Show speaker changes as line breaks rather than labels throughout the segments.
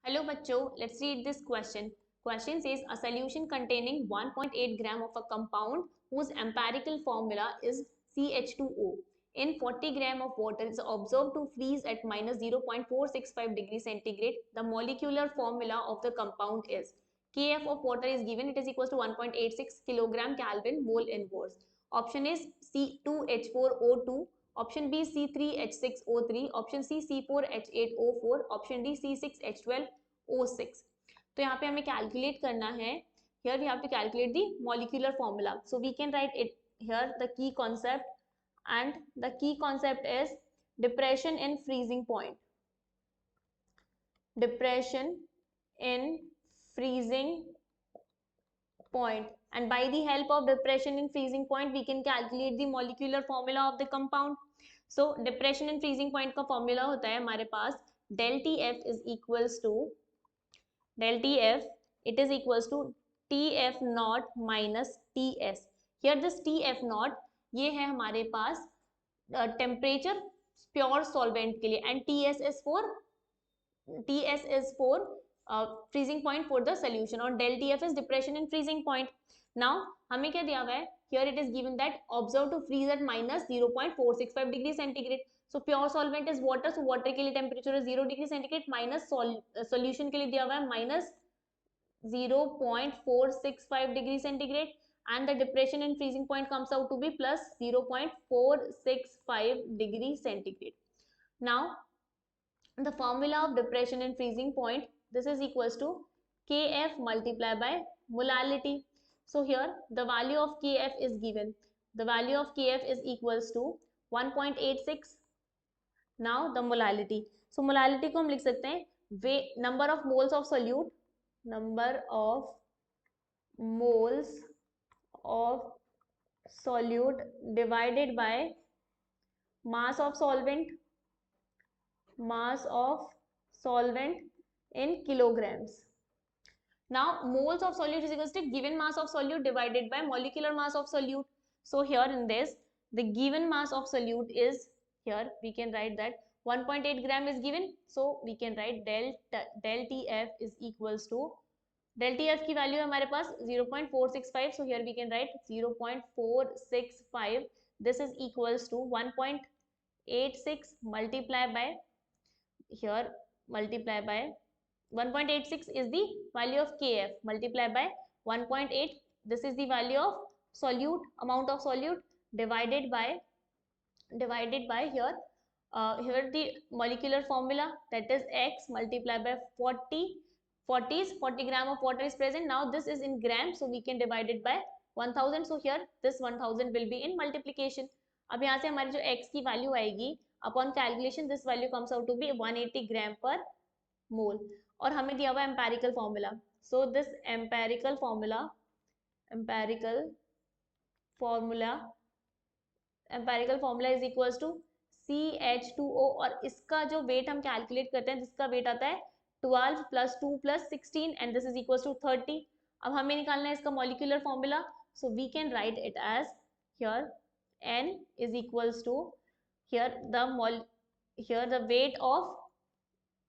Hello bachcho, let's read this question. Question says a solution containing 1.8 gram of a compound whose empirical formula is CH2O in 40 gram of water is observed to freeze at minus 0.465 degree centigrade. The molecular formula of the compound is Kf of water is given, it is equals to 1.86 kilogram Kelvin mole inverse. Option is C2H4O2, option B C3H6O3, option C C4H8O4, option D C6H12O6. तो यहाँ पे हमें calculate करना है. Here we have to calculate the molecular formula. So we can write it here, the key concept, and the key concept is depression in freezing point. Depression in freezing point, and by the help of depression in freezing point we can calculate the molecular formula of the compound. So depression in freezing point का formula होता है हमारे पास del TF is equals to del TF, it is equals to TF naught minus TS. Here this TF naught ये है हमारे पास temperature pure solvent के लिए, and TS is for freezing point for the solution, और del TF is depression in freezing point. Now हमें क्या दिया हुआ है, here it is given that observe to freeze at minus 0.465 degree centigrade. So pure solvent is water, so water के लिए temperature is 0 degree centigrade, minus solution के लिए दिया हुआ है minus 0.465 degree centigrade, and the depression in freezing point comes out to be plus 0.465 degree centigrade. Now the formula of depression in freezing point, this is equals to Kf multiplied by molality. So here the value of Kf is given, the value of Kf is equals to 1.86. now the molality, so molality को हम लिख सकते हैं number of moles of solute, number of moles of solute divided by mass of solvent, mass of solvent in kilograms. Now moles of solute is equals to given mass of solute divided by molecular mass of solute. So here in this the given mass of solute is, here we can write that 1.8 gram is given, so we can write del TF is equals to, del TF की value है हमारे पास 0.465, so here we can write 0.465, this is equals to 1.86 multiplied by, here multiply by 1.86 is the value of Kf, multiplied by 1.8, this is the value of solute, amount of solute, divided by here here the molecular formula, that is X multiplied by 40 gram of water is present. Now this is in grams, so we can divide it by 1000, so here this 1000 will be in multiplication. अब यहाँ से हमारी जो X की value आएगी, upon calculation this value comes out to be 180 gram per mole, और हमें दिया हुआ empirical formula. So this empirical formula is equals to CH2O, और इसका जो weight हम calculate करते हैं जिसका weight आता है 12 plus 2 plus 16 and this is equals to 30. अब हमें निकालना है इसका molecular formula, so we can write it as here N is equals to, here the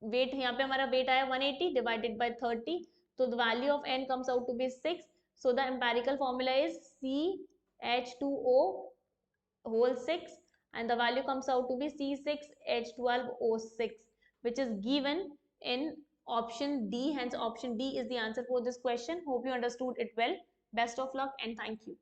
weight यहाँ पे हमारा weight आया 180 divided by 30, so the value of N comes out to be 6, so the empirical formula is CH2O whole 6 and the value comes out to be C6H12O6, which is given in option D. Hence option D is the answer for this question. Hope you understood it well. Best of luck and thank you.